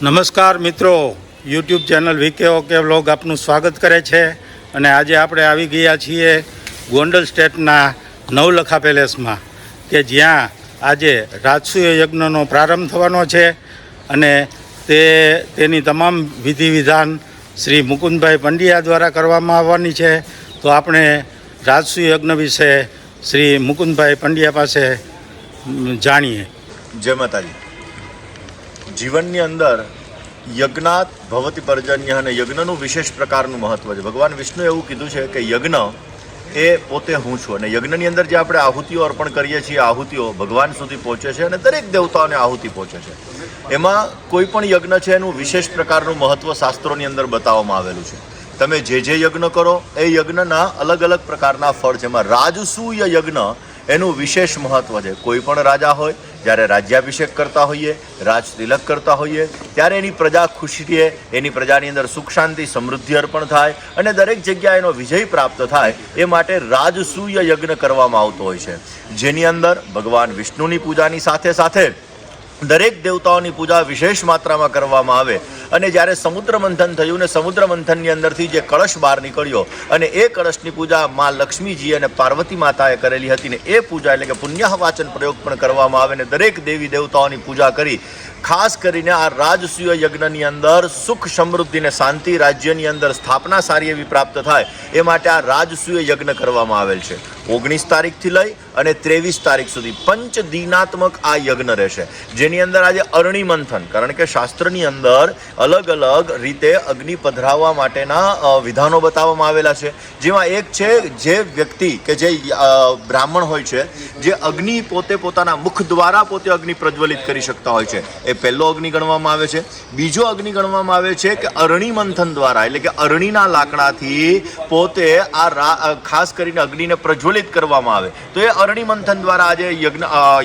નમસ્કાર મિત્રો, YouTube channel VK okay vlog આપનું સ્વાગત કરે છે. અને આજે આપણે આવી ગયા છીએ ગોંડલ સ્ટેટના નવલખા પેલેસમાં, કે જ્યાં આજે રાજસૂય યજ્ઞનો પ્રારંભ થવાનો છે. અને તેની તમામ વિધિ વિધાન શ્રી મુકુંદભાઈ પંડ્યા દ્વારા કરવામાં આવવાની છે. તો આપણે રાજસૂય યજ્ઞ વિશે શ્રી મુકુંદભાઈ પંડ્યા પાસે જાણીએ. જય માતાજી. જીવનની અંદર યજ્ઞાત ભવતિ પર્જન્ય અને યજ્ઞનું વિશેષ પ્રકારનું મહત્વ છે. ભગવાન વિષ્ણુએ એવું કીધું છે કે યજ્ઞ એ પોતે હું છું, અને યજ્ઞની અંદર જે આપણે આહુતિઓ અર્પણ કરીએ છીએ, આહુતિઓ ભગવાન સુધી પહોંચે છે અને દરેક દેવતાઓને આહુતિ પહોંચે છે. એમાં કોઈ પણ યજ્ઞ છે એનું વિશેષ પ્રકારનું મહત્વ શાસ્ત્રોની અંદર બતાવવામાં આવેલું છે. તમે જે યજ્ઞ કરો એ યજ્ઞના અલગ અલગ પ્રકારના ફળ છે. એમાં રાજસૂય યજ્ઞ એનું વિશેષ મહત્વ છે. કોઈ પણ રાજા હોય, જ્યારે રાજ્યાભિષેક કરતા હોઈએ, રાજ તિલક કરતા હોઈએ, ત્યારે એની પ્રજા ખુશી રહે, એની પ્રજાની અંદર સુખ શાંતિ સમૃદ્ધિ અર્પણ થાય અને દરેક જગ્યાએ એનો વિજય પ્રાપ્ત થાય, એ માટે રાજસૂય યજ્ઞ કરવામાં આવતો હોય છે. જેની અંદર ભગવાન વિષ્ણુની પૂજાની સાથે સાથે દરેક દેવતાઓની પૂજા વિશેષ માત્રામાં કરવામાં આવે. અને જ્યારે સમુદ્ર મંથન થયું ને સમુદ્ર મંથનની અંદરથી જે કળશ બહાર નીકળ્યો અને એ કળશની પૂજા મા લક્ષ્મીજી અને પાર્વતી માતાએ કરેલી હતી, ને એ પૂજા એટલે કે પુણ્યવાચન પ્રયોગ પણ કરવામાં આવે ને દરેક દેવી દેવતાઓની પૂજા કરી. ખાસ કરીને આ રાજસૂય યજ્ઞની અંદર સુખ સમૃદ્ધિ ને શાંતિ, રાજ્યની અંદર સ્થાપના સારી એવી પ્રાપ્ત થાય એ માટે આ રાજસૂય યજ્ઞ કરવામાં આવેલ છે. 19 તારીખથી લઈ અને 23 તારીખ સુધી 5 દિનાત્મક આ યજ્ઞ રહેશે, જેની અંદર આજે અરણી મંથન, કારણ કે શાસ્ત્રની અંદર અલગ અલગ રીતે અગ્નિ પધરાવવા માટેના વિધાનો બતાવવામાં આવેલા છે. જેમાં એક છે, જે વ્યક્તિ કે જે બ્રાહ્મણ હોય છે, જે અગ્નિ પોતે પોતાના મુખ દ્વારા પોતે અગ્નિ પ્રજ્વલિત કરી શકતા હોય છે, એ પહેલો અગ્નિ ગણવામાં આવે છે. બીજો અગ્નિ ગણવામાં આવે છે કે અરણી મંથન દ્વારા, એટલે કે અરણીના લાકડાથી પોતે આ ખાસ કરીને અગ્નિને પ્રજ્વલિત કરવામાં આવે. તો એ અરણી મંથન દ્વારા આજે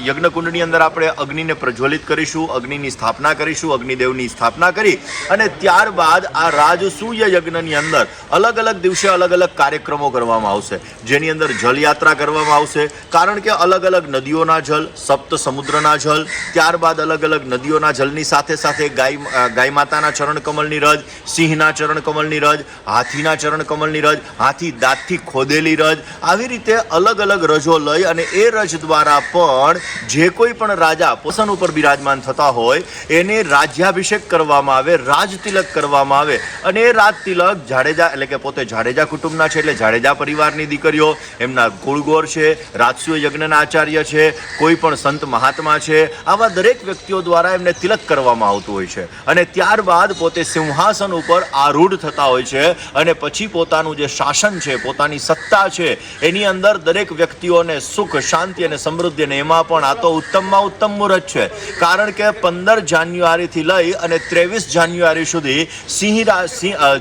યજ્ઞકુંડની અંદર આપણે અગ્નિને પ્રજ્વલિત કરીશું, અગ્નિની સ્થાપના કરીશું, અગ્નિદેવની સ્થાપના કરી અને ત્યારબાદ આ રાજસૂય યજ્ઞની અંદર અલગ અલગ દિવસે અલગ અલગ કાર્યક્રમો કરવામાં આવશે. જેની અંદર જલયાત્રા કરવામાં આવશે, કારણ કે અલગ અલગ નદીઓના જલ, સપ્ત સમુદ્રના જલ, ત્યારબાદ અલગ અલગ નદીઓના જલની સાથે સાથે ગાય માતાના ચરણ કમળની રજ, સિંહના ચરણ કમળની રજ, હાથીના ચરણ કમળની રજ, હાથી દાંતથી ખોદેલી રજ, આવી રીતે અલગ અલગ રજો લઈ અને એ રજ દ્વારા પણ જે કોઈ પણ રાજા પોષણ ઉપર બિરાજમાન થતા હોય એને રાજ્યાભિષેક કરવામાં આવે, રાજ તિલક કરવામાં આવે. અને એ રાજ તિલક જાડેજા, એટલે કે પોતે જાડેજા કુટુંબના છે, એટલે જાડેજા પરિવારની દીકરીઓ, એમના કુળગોર છે, રાજસૂય યજ્ઞના આચાર્ય છે, કોઈ પણ સંત મહાત્મા છે, આવા દરેક વ્યક્તિઓ દ્વારા એમને તિલક કરવામાં આવતું હોય છે. અને ત્યારબાદ પોતે સિંહાસન ઉપર આરૂઢ થતા હોય છે અને પછી પોતાનું જે શાસન છે, પોતાની સત્તા છે, એની અંદર દરેક વ્યક્તિઓને સુખ શાંતિ અને સમૃદ્ધિ. અને એમાં પણ આ તો ઉત્તમમાં ઉત્તમ મુહૂર્ત છે, કારણ કે 15 જાન્યુઆરીથી લઈ અને 23 જાન્યુઆરી સુધી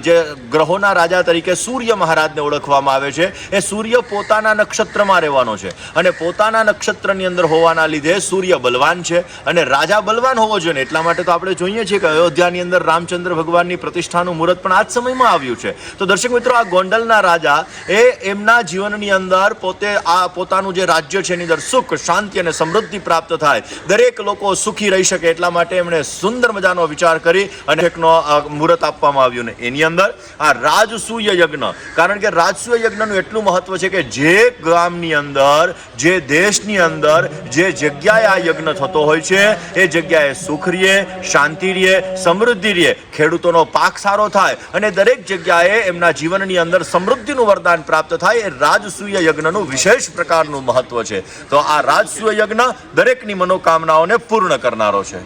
જે ગ્રહોના રાજા તરીકે સૂર્ય મહારાજને ઓળખવામાં આવે છે, એ સૂર્ય પોતાના નક્ષત્રમાં રહેવાનો છે. અને પોતાના નક્ષત્રની અંદર હોવાના લીધે સૂર્ય બલવાન છે અને રાજા બલવાન હોવો જોઈએ. એટલા માટે તો આપણે જોઈએ છીએ કે અયોધ્યાની અંદર રામચંદ્ર ભગવાનની પ્રતિષ્ઠાનું મુહૂર્ત પણ આ જ સમયમાં આવ્યું છે. તો દર્શક મિત્રો, આ ગોંડલના રાજા એ એમના જીવનની અંદર પોતે આ પોતાનું જે રાજ્ય છે એની અંદર સુખ શાંતિ અને સમૃદ્ધિ પ્રાપ્ત થાય, દરેક લોકો સુખી રહી શકે, એટલા માટે એમણે સુંદર મજાનો વિચાર કરી અને એકનો મુહૂર્ત આપવામાં આવ્યું. ને એની અંદર આ રાજસૂય યજ્ઞ, કારણ કે રાજસૂય યજ્ઞનું એટલું મહત્વ છે કે જે ગામની અંદર, જે દેશની અંદર, જે જગ્યાએ આ યજ્ઞ થતો હોય છે એ જગ્યાએ સુખ રહે, શાંતિ રહે, સમૃદ્ધિ રહે, ખેડૂતોનો પાક સારો થાય અને દરેક જગ્યાએ એમના જીવનની અંદર સમૃદ્ધિનું વરદાન પ્રાપ્ત થાય. એ રાજસૂય યજ્ઞનું વિશેષ પ્રકારનું મહત્વ છે. તો આ રાજસૂય યજ્ઞ દરેકની મનોકામનાઓને પૂર્ણ કરનારો છે.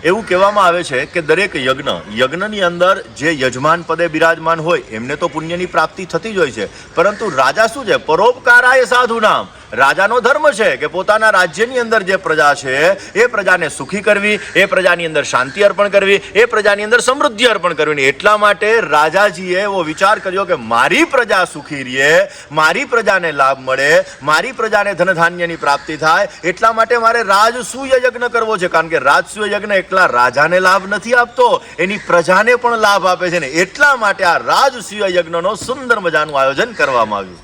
એવું કહેવામાં આવે છે કે દરેક યજ્ઞની અંદર જે યજમાન પદે બિરાજમાન હોય એમને તો પુણ્યની પ્રાપ્તિ થતી જ હોય છે, પરંતુ રાજા શું છે? પરોપકારાય સાધુ નામ. રાજાનો ધર્મ છે કે પોતાના રાજ્યની અંદર જે પ્રજા છે એ પ્રજાને સુખી કરવી, એ પ્રજાની અંદર શાંતિ અર્પણ કરવી, એ પ્રજાની અંદર સમૃદ્ધિ અર્પણ કરવી. એટલા માટે રાજાજીએ એવો વિચાર કર્યો કે મારી પ્રજા સુખી રહે, મારી પ્રજાને લાભ મળે, મારી પ્રજાને ધનધાન્યની પ્રાપ્તિ થાય, એટલા માટે મારે રાજસૂય યજ્ઞ કરવો છે. કારણ કે રાજસૂય યજ્ઞ એકલા રાજાને લાભ નથી આપતો, એની પ્રજાને પણ લાભ આપે છે. ને એટલા માટે આ રાજસૂય યજ્ઞનો સુંદર મજાનું આયોજન કરવામાં આવ્યું.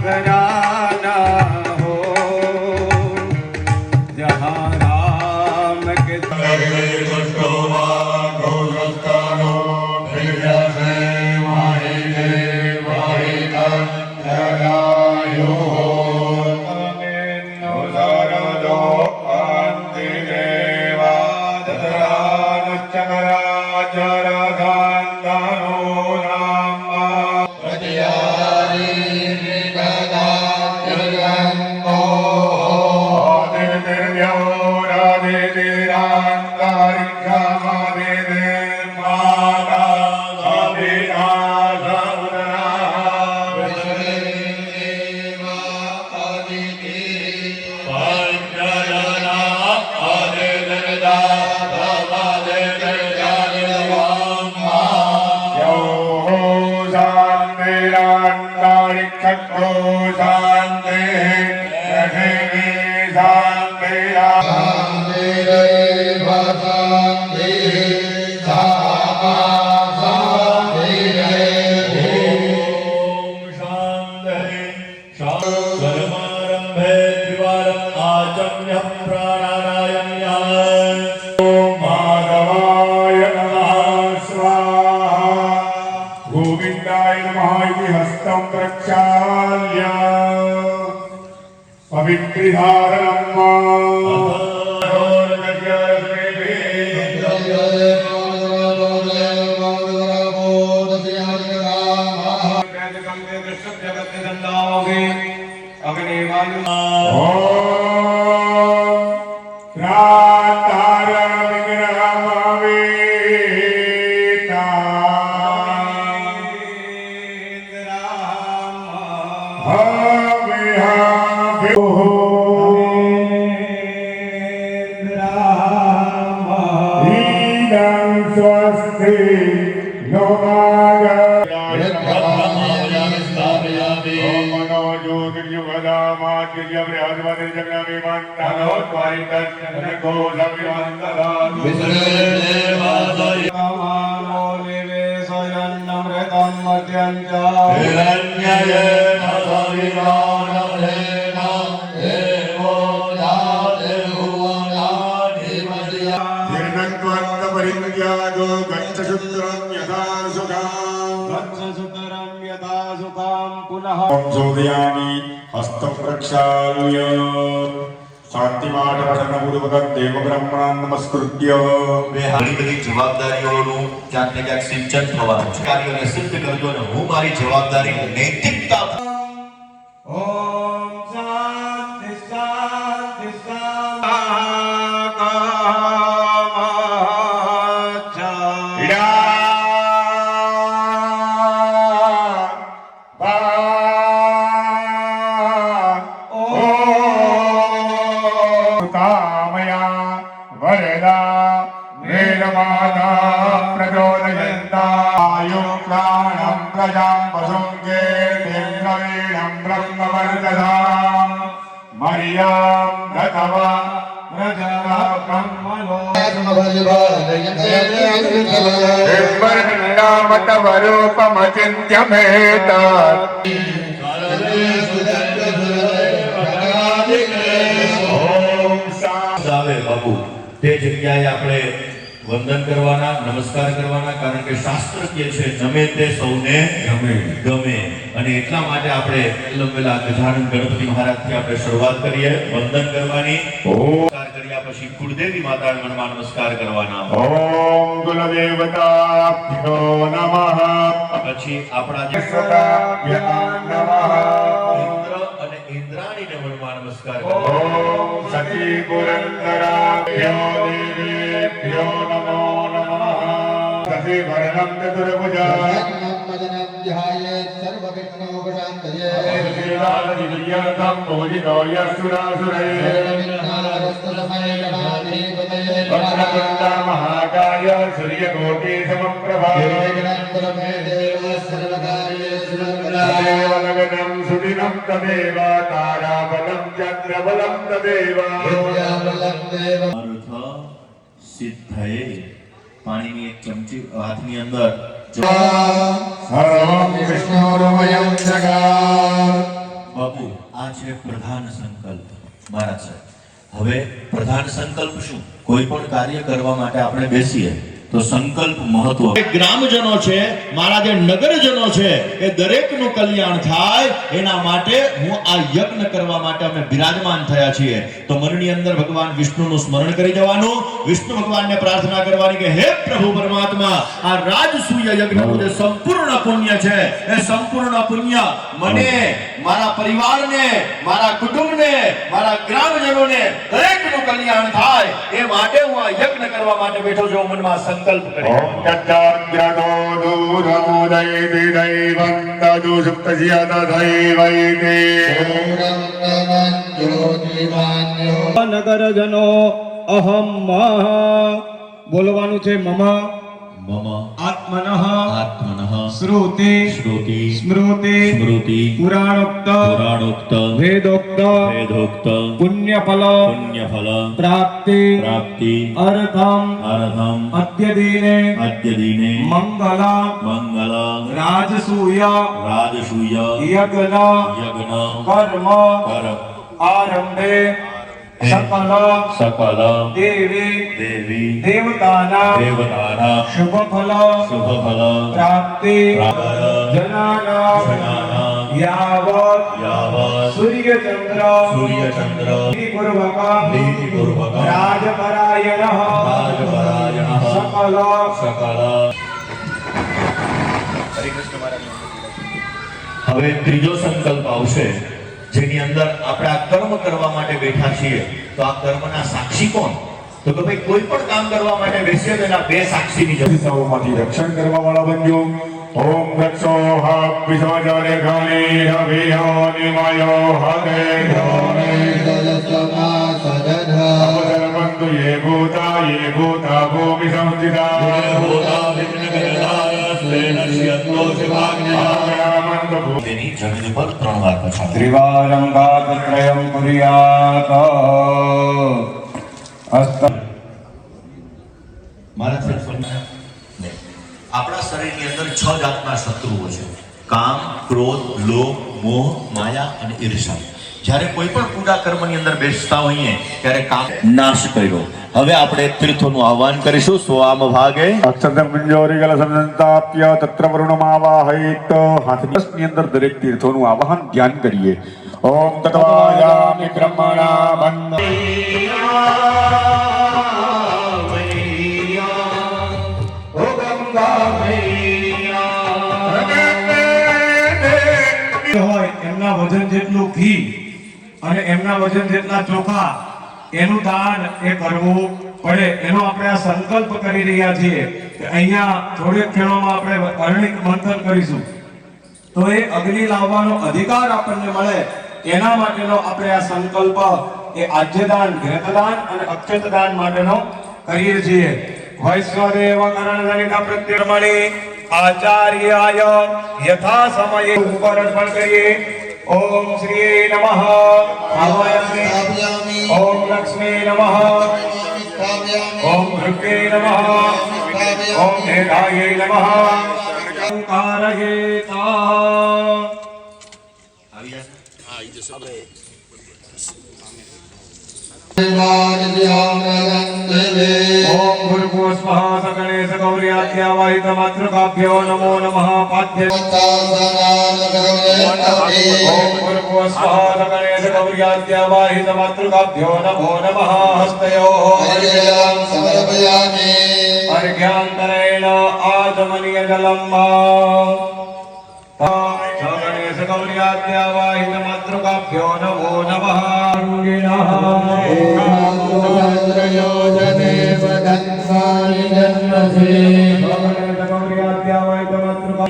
घराना हो जहाँ राम के हस्तं प्रक्षाल्य शांतिपाठपठनपूर्वकं देवब्रह्मणान् नमस्कृत्य ઘણી બધી જવાબદારીઓનું ક્યાંક ને ક્યાંક સિંચન થવાનું છે. કાર્યોને સિદ્ધ કરજો અને હું મારી જવાબદારી નૈતિકતા ओम शांति शांति બાપુ તે જગ્યાએ આપણે વંદન કરવાના, નમસ્કાર કરવાના, કારણ કે શાસ્ત્ર કહે છે નમે તે સૌને ગમે. અને એટલા માટે આપણે પહેલા ગજાનન ગણપતિ મહારાજથી આપણે શરૂઆત કરીએ વંદન કરવાની. નમસ્કાર કર્યા પછી કુળદેવી માતાને મનમાં નમસ્કાર કરવાના. ओम कुलदेवताभ्यो नमः પછી આપણા જે नमः ઇન્દ્ર અને ઇન્દ્રાણીને મનમાં નમસ્કાર કરવાના. ओम सती पुरंदराभ्यो देवेभ्यो नमो नमः सती वर्णं चतुर्भुजा श्रीलालदिव्यर्थं पूजितो वक्रतुण्ड महाकाय सूर्यकोटि समप्रभा तदेव लग्नं सुदिनं तदेव ताराबलं चन्द्रबलं तदेव અર્થ સિદ્ધયે પાણીની એક ચમચી હાથની અંદર सर्वं विष्णुर्वयं जगत् છે પ્રધાન સંકલ્પ. મહારાજ સાહેબ, હવે પ્રધાન સંકલ્પ શું? કોઈ પણ કાર્ય કરવા માટે આપણે બેસીએ તો સંકલ્પ મહત્વ. ગ્રામજનો છે, મારા જે નગરજનો છે, એ દરેકનું કલ્યાણ થાય એના માટે હું આ યજ્ઞ કરવા માટે અમે બિરાજમાન થયા છીએ. તો મનની અંદર ભગવાન વિષ્ણુનું સ્મરણ કરી જવાનું, વિષ્ણુ ભગવાનને પ્રાર્થના કરવાની કે હે પ્રભુ પરમાત્મા, આ રાજસૂય યજ્ઞનું જે સંપૂર્ણ પુણ્ય છે એ સંપૂર્ણ પુણ્ય મને, મારા પરિવારને, મારા કુટુંબને, મારા ગ્રામજનોને દરેકનું કલ્યાણ થાય એ માટે હું આ યજ્ઞ કરવા માટે બેઠો છું. મનમાં સંકલ્પ કરે. ॐ तच्चाग्रतो दूरमुदयति दैवं तदु सुप्तस्य तथैवैति નગરજનો અહમ બોલવાનું છે મમ મમ આત્મનઃ આત્મનઃ શ્રુતિ શ્રુતિ સ્મૃતિ સ્મૃતિ પુરાણોક્ત પુરાણોક્ત વેદોક્ત વેદોક્ત પુણ્યફલ પુણ્યફલ પ્રાપ્તિ પ્રાપ્તિ અર્થમ અર્હમ અદ્ય દિને અદ્ય દિને મંગલ મંગલ રાજસૂય રાજસૂય યજ્ઞ યજ્ઞ કર્મ કર આરંભે સકલ સકલ દેવી દેવી દેવતાના દેવતાના શુભ ફલ શુભફલ પ્રાપ્તિ જનાના યાવત સૂર્યચંદ્ર સૂર્યચંદ્ર પૂર્વક નીતિપૂર્વક રાજપરાયણ રાજપરાયણ સકલ સકલ. હવે ત્રીજો સંકલ્પ આવશે, જેની અંદર આપણે આ કર્મ કરવા માટે બેઠા છીએ. તો આ કર્મના સાક્ષી કોણ? તો કે ભાઈ કોઈ પણ કામ કરવા માટે બેસીએ તો એના બે સાક્ષીની જરૂર. દિશાઓમાંથી રક્ષણ કરવા વાળા બનજો. ઓમ રક્ષો વિશ્વાચાર્ય ગાને અભિયાનિમાયો હરે અવસરવંતુ યે ભૂતા ભૂમિ સંસ્થિતા તેની જમીન પર 3 વાર પછાડ. ત્રિવારં ગાત્રયં કુર્યાત અસ્ત મારા ને આપણા શરીરની અંદર 6 જાતના શત્રુઓ છે: કામ, ક્રોધ, લોભ, મોહ, માયા અને ઈર્ષા. જ્યારે કોઈ પણ પૂજા કર્મની અંદર બેસતા હોઈએ ત્યારે કામ નાશ કર્યો. હવે આપણે તીર્થોનું આહ્વાન કરીશું. સ્વામ ભાગે અક્ષતમ પિંજોરી કલ સંતાપ્ય તત્ર વરુણમાવાહિત. હાથની અંદર દરેક તીર્થોનું આવાહન ધ્યાન કરીએ. ઓમ તત્વાયામિ બ્રહ્મણા બંધ હોય એમના વજન જેટલું ઘી અને એમના વજન જેટલા ચોખા એનું દાન એ કરવું પડે. એનો આપણે આ સંકલ્પ કરી રહ્યા છીએ કે અહીંયા થોડીક ક્ષણોમાં આપણે અરણિક મંથન કરીશું તો એ અગ્નિ લાવવાનો અધિકાર આપણને મળે. એના માટેનો આપણે આ સંકલ્પ એ આજ્યદાન, ઘૃતદાન અને અક્ષતદાન માટેનો કરીએ છીએ. વૈશ્વદેવ કરણ પ્રત્યર્મણી આચાર્યાય યથા સમયે ઉપર અર્પણ કરીએ. ઓમ શ્રી નમઃ આવાયમે. ઓમ લક્ષ્મી નમઃ. ઓમ ભૃગે નમઃ. ઓમ હેરાય નમઃ. ઓંકારયેતા. ઓમ ભૂર્ભુવઃ સ્વઃ સગણેશ ગૌર્યાત્યાવાહિત માતૃકાભ્યો નમો નમઃ પાદ્ય. ઓમ ભૂર્ભુવઃ સ્વઃ સગણેશ ગૌર્યાત્યાવાહિત માતૃકાભ્યો નમો નમઃ હસ્તયોઃ. અર્ઘ્યાંતરેણ આચમનીય જલમ. ગણેશ ગૌર્યાત્યાવાહિત માતૃકાભ્યો નમો નમઃ.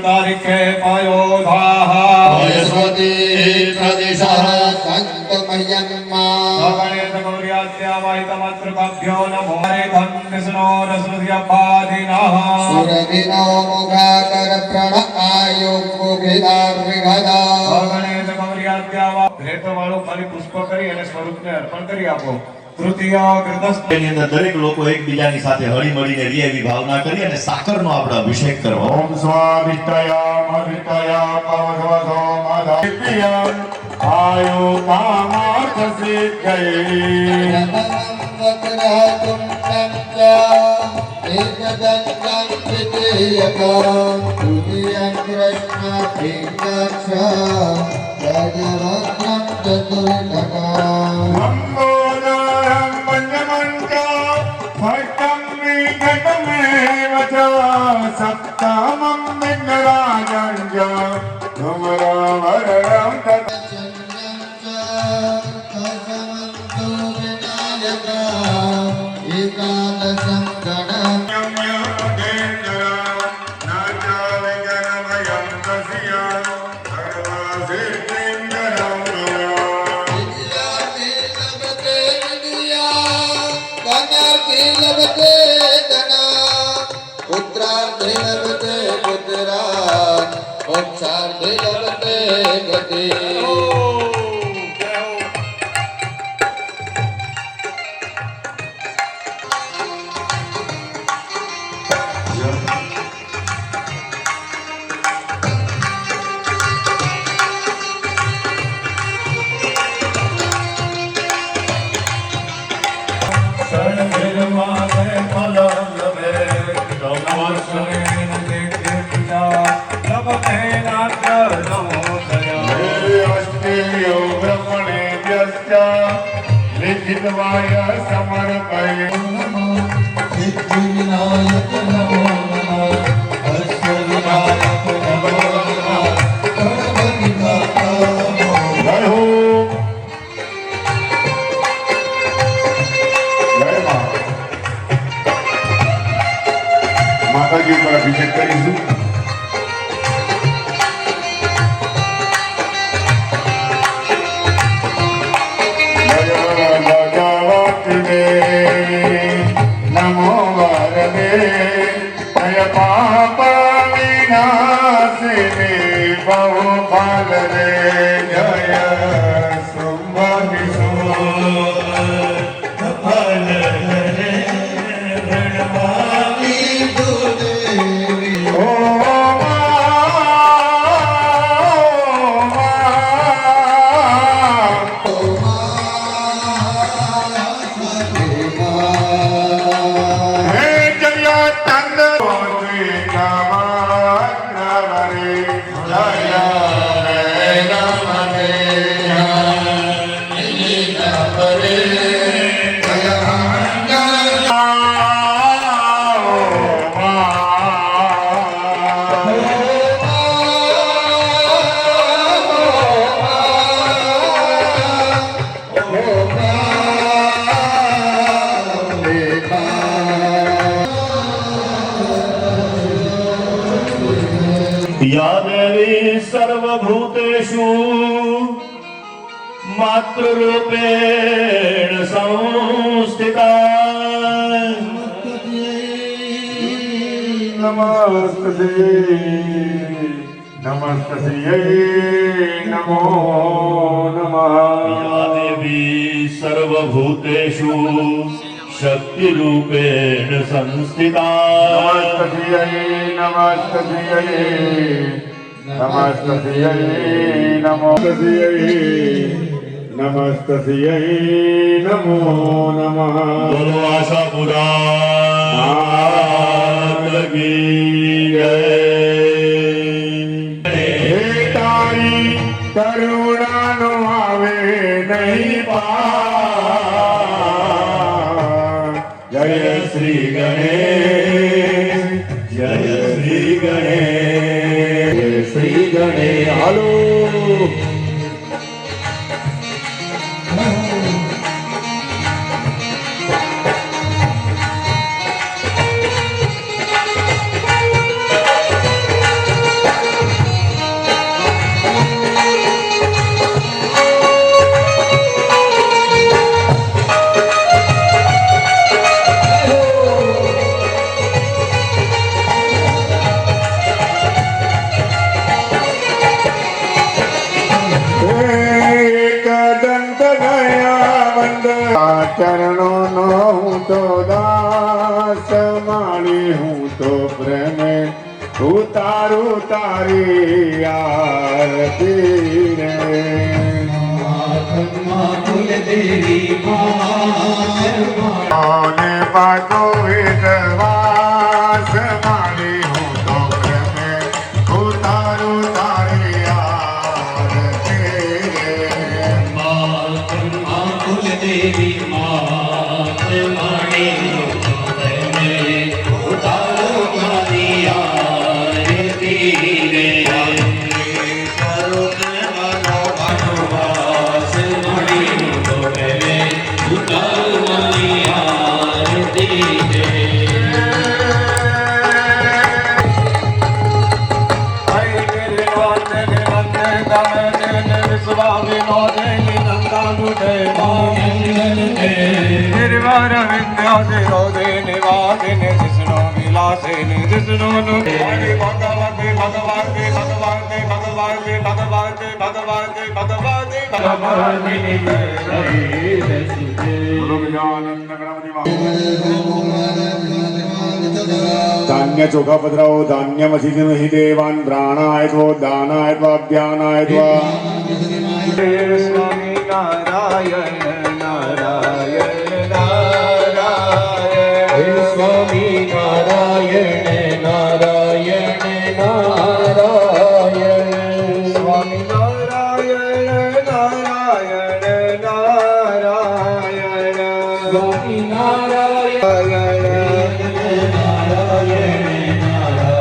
તારીખે પાયોધાઃ. ગણેશ ગૌર્યાત્યાવાહિત માતૃકાભ્યો નમો. હરિધન વિષ્ણો રસસ્ય પાધિનઃ. ગણેશ ગૌર્યાત્યાવા. રેતવાળું ખાલી પુષ્પ કરી અને સ્વરૂપને અર્પણ કરી આપો. તૃતીય કૃતસ્થ. તેની અંદર દરેક લોકો એકબીજાની સાથે હળી મળીને રહે એવી ભાવના કરી અને સાકરનો આપણે અભિષેક કરવો. ઓમ સ્વામિત્રયા મવિત્રયા પવસ્વસો મદપ્રિયમ આયુ કામાર્થ સિદ્ધયે મંગોદરં પંચમંચ ફટં વિઘટમેવ ચ સપ્તમં વિઘ્નરાજં ચ ધૂમ્રવરદં તત લિખિતવાય સમર્પય સિદ્ધિવિનાયક નમો નમઃ અષ્ટવિનાયક નમો નમઃ ગણપતિ દાતા જય હો જય મા માતાજી પર અભિષેક કરીશું નમો વરદે જય પાપ વિનાશિને બહુ ફલ રે જય શુભ ફલ રે ભણવાવી દુદેવી ઓ या देवी सर्वभूतेषु मातृरूपेण संस्थिता नमस्ते नमस्ते नमो नमः या देवी सर्वभूतेषु शक्तिरूपेण संस्थिता नमस्ते नमस्ते नमो नमस्ते नमो नमः बोलो आशापुरा की जय તારી કરુણાનો આવે નહીં પાર જય શ્રી ગણેશ જય શ્રી ગણેશ જય શ્રી ગણેશ હાલો ચરણો નો હું તો દાસ માળી હું તો પ્રેમે ઉતારું તારી આરતી રે દેવી મા અને પાછો વિશ્વાસ મારી હું તો પ્રેમે ઉતારું તારી આરતી રે. કુલ દેવી માત માણી ઉતારો તારી આરતી રે સ્વરૂપ માનો વાસ માણી ઉતારો તારી આરતી રે ધાન્ય ચોખા પધરાવો ધાન્ય મસીથી દેવાન પ્રાણાય ત્વો દાનાય ત્વા જ્ઞાનાય ત્વા. સ્વામી નારાયણ નારાયણ નારાયણ હે સ્વામી નારાયણ નારાયણ નારાયણ સ્વામી નારાયણ નારાયણ નારાયણ સ્વામી નારાયણ નારાયણ નારાયણ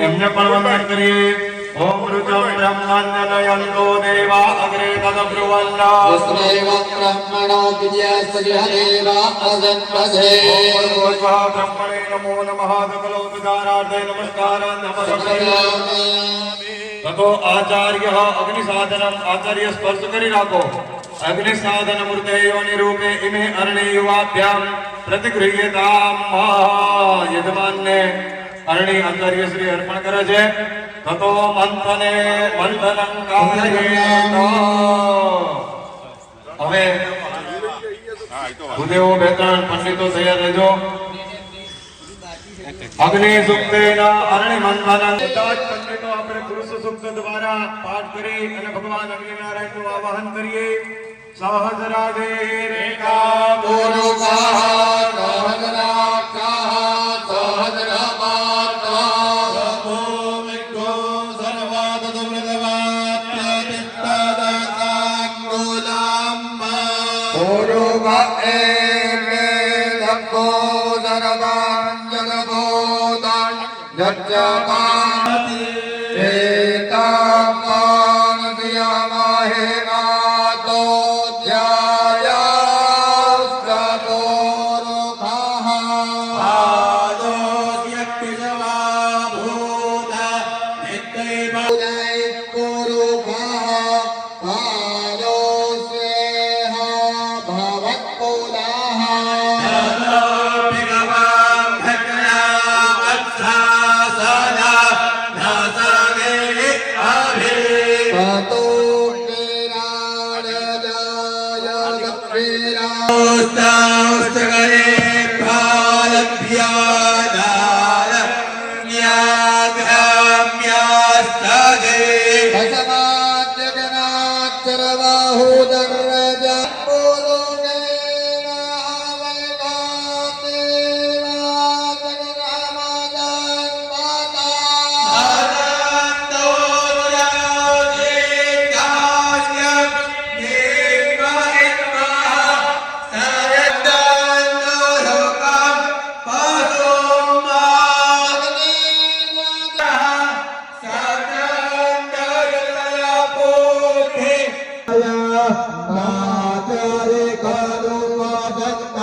એમને પણ વંદન કરીએ. ઓમ રુચમ બ્રહ્મણ્યનયંતો દેવા અગ્રે તદબ્રુવન્ના વસ્તુદેવ બ્રહ્મણો વિદ્યાસ્તજ્ઞદેવ અજન્મધે બ્રહ્મણે નમો નમઃ સકલોપચારાર્થે નમસ્કાર તતો આચાર્ય અગ્નિ સાધનમ આચાર્ય સ્પર્શ કરી રાખો. અગ્નિ સાધન મૂર્તે યોનિ રૂપે ઇમે અરણે યુવાભ્યામ પ્રતિગૃહ્યતામ યજમાનને અરણી આચાર્ય શ્રી અર્પણ કરે છે. તતો મંથને મંથનં કારયેત. હવે ભૂદેવો બે ત્રણ પંડિતો તૈયાર રહેજો. અગ્નિ સુક્તેના અરણિ મંથનં. બધા જ પંડિતો આપણે પુરુષ સુક્ત દ્વારા પાઠ કરી અને ભગવાન અગ્નિનારાયણનું આવાહન કરીએ. સહજ રાધે રેખા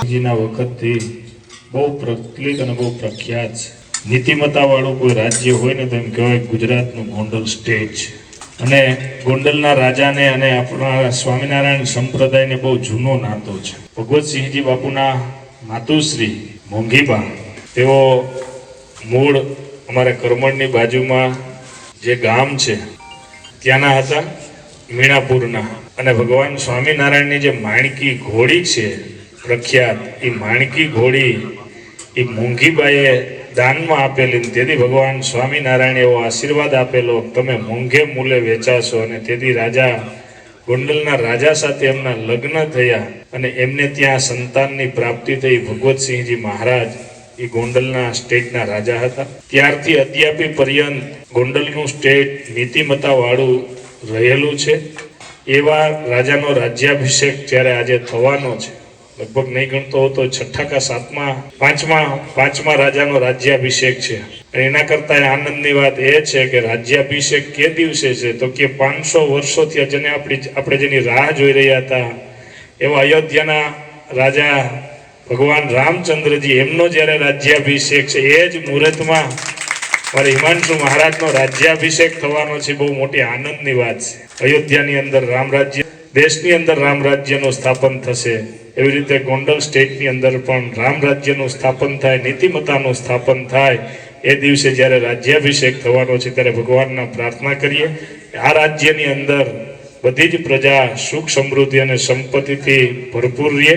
જીના વખતથી બહુ પ્રચલિત અને બહુ પ્રખ્યાત છે. નીતિમત્તા વાળું કોઈ રાજ્ય હોય ને તો એમ કહેવાય ગુજરાતનું ગોંડલ સ્ટેટ. અને ગોંડલના રાજાને અને આપણા સ્વામિનારાયણ સંપ્રદાયને બહુ જૂનો નાતો છે. ભગવતસિંહજી બાપુના માતુશ્રી મોંઘીબા તેઓ મૂળ અમારા કરમણની બાજુમાં જે ગામ છે ત્યાંના હતા, મીણાપુરના. અને ભગવાન સ્વામિનારાયણની જે માણકી ઘોડી છે પ્રખ્યાત, એ માણકી ઘોડી એ મોંઘીબાએ દાનમાં આપેલી. તેથી ભગવાન સ્વામિનારાયણ એવો આશીર્વાદ આપેલો, તમે મોંઘે મૂલે વેચાશો. અને તેથી રાજા ગોંડલના રાજા સાથે એમના લગ્ન થયા અને એમને ત્યાં સંતાનની પ્રાપ્તિ થઈ. ભગવતસિંહજી મહારાજ એ ગોંડલના સ્ટેટના રાજા હતા. ત્યારથી અત્યાપી પર્યંત ગોંડલનું સ્ટેટ નીતિમત્તા વાળું રહેલું છે. એવા રાજાનો રાજ્યાભિષેક જ્યારે આજે થવાનો છે, લગભગ નહીં ગણતો હતો છઠ્ઠા કા સાતમા પાંચમા રાજાનો રાજ્યાભિષેક છે. એના કરતા આનંદની વાત એ છે કે રાજ્યાભિષેક કે દિવસે છે તો કે 500 વર્ષોથી જેને આપણે જેની રાહ જોઈ રહ્યા હતા એવા અયોધ્યાના રાજા ભગવાન રામચંદ્રજી, એમનો જ્યારે રાજ્યાભિષેક છે એ જ મુહૂર્તમાં મારે હિમાંશુ મહારાજનો રાજ્યાભિષેક થવાનો છે. બહુ મોટી આનંદની વાત છે. અયોધ્યાની અંદર રામ રાજ્ય, દેશની અંદર રામ રાજ્યનું સ્થાપન થશે. એવી રીતે ગોંડલ સ્ટેટની અંદર પણ રામ રાજ્યનું સ્થાપન થાય, નીતિમત્તાનું સ્થાપન થાય. એ દિવસે જ્યારે રાજ્યાભિષેક થવાનો છે ત્યારે ભગવાનના પ્રાર્થના કરીએ આ રાજ્યની અંદર બધી જ પ્રજા સુખ સમૃદ્ધિ અને સંપત્તિથી ભરપૂર રહે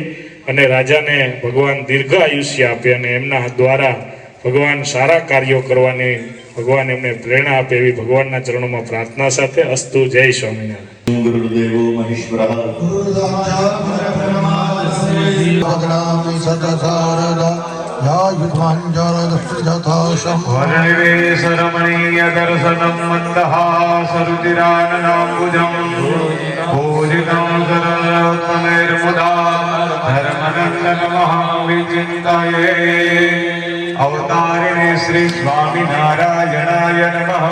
અને રાજાને ભગવાન દીર્ઘ આયુષ્ય આપે અને એમના દ્વારા ભગવાન સારા કાર્યો કરવાની ભગવાન એમને પ્રેરણા આપે એવી ભગવાનના ચરણોમાં પ્રાર્થના સાથે અસ્તુ. જય સ્વામિનારાયણ. ગુરુદેવો મહેશ્વરઃ રમણીય દર્શનમ મંદહાસરુચિરાનનાંબુજમ પૂજિતમ સર્વોત્તમૈર્મુદા ધર્મનંદન મહાવિચિંતયે અવતારિણે શ્રી સ્વામિનારાયણાય નમઃ.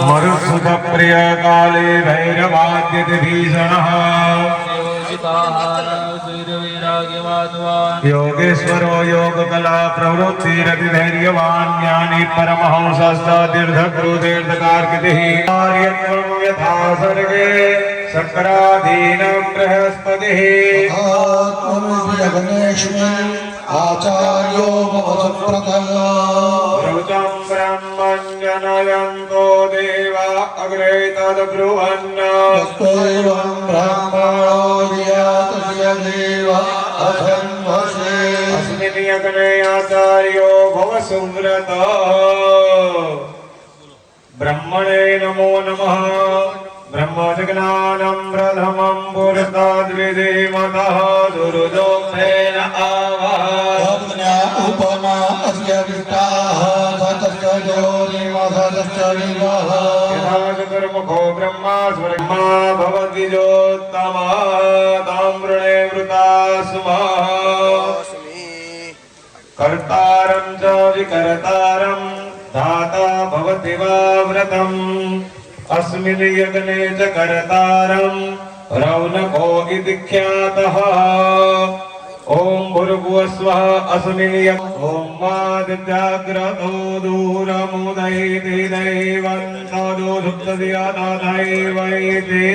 મરુત્સુત પ્રિય કાલે ભૈરવાદ્યતિ ભીષણઃ યોગેશ્વરો યોગ કલા પ્રવૃત્તિરતિ ધૈર્યવાન જ્ઞાની પરમહંસસ્તીર્થગુરુ તીર્થકાર્કિતિઃ કાર્યત્વં યથા સર્ગે શક્રાધીન બૃહસ્પતિઃ આચાર્યો ૃતં બ્રહ્મણ્યનયન્તો દેવા અગ્રે તદ્બ્રુવન્ન અસ્મિन् યજ્ઞે આચાર્યો ભવ સુવ્રત. બ્રહ્મણે નમો નમઃ. બ્રહ્મજ્ઞાનં પ્રથમં પુરસ્તાદ્વિધીમતઃ દુર્દોષેણ ચતુર્મુખો બ્રહ્મા સ્વર્ગમાં ભવદ્વિજોત્તમા તામ્રણે વૃતા સ્મઃ. કર્તારં ચ વિકર્તારં ધાતા ભવતિ વાવ્રતમ. अस्मिन् यज्ञे च कर्तारं रौनको इति ख्यातः. ॐ भूर्भुवस्वः अस्मिन् यज्ञे ॐ मादित्याग्रतो दूरमुदयति दैवं तदुद्धृतधियतदैवैति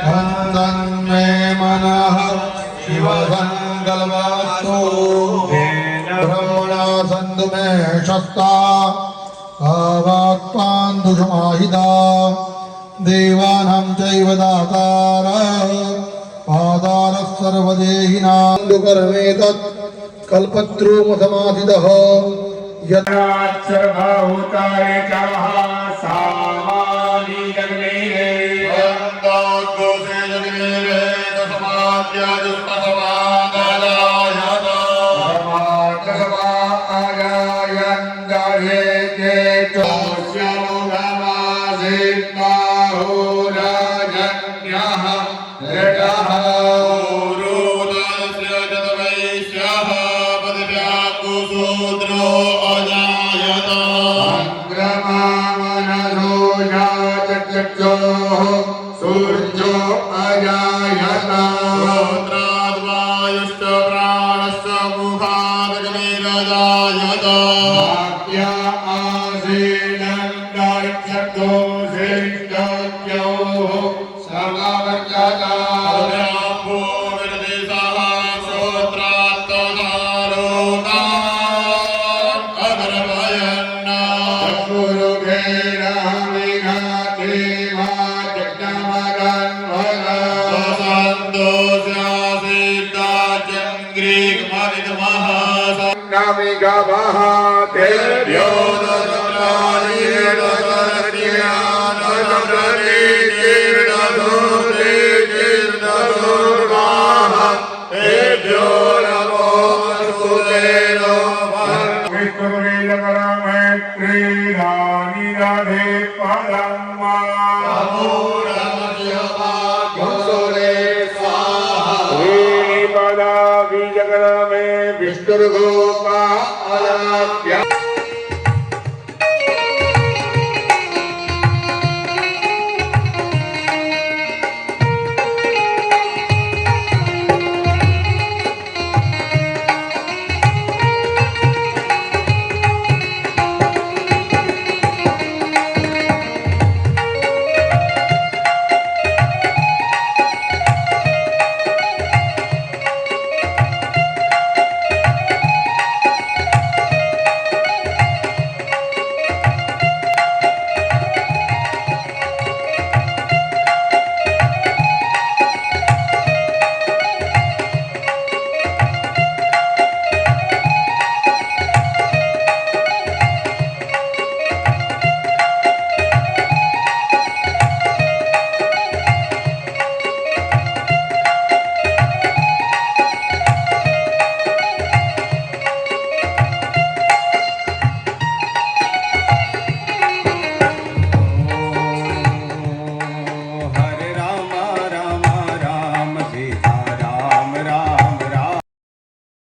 ज्योतिर्मे मनः शिवसङ्कल्पस्तु ब्रह्मणा सन्तु मे शस्ता भावात्पान्दुषमाहिता देवानां चैव दातार पादारः सर्वदेहिनां दुकर्मेतत् कल्पत्रूमसमाधितः सर्वभूताय चमः सामानि जगने सूर्यो अजायत प्राणश्च मुखादग्निरजा विष्णुर्गोपाल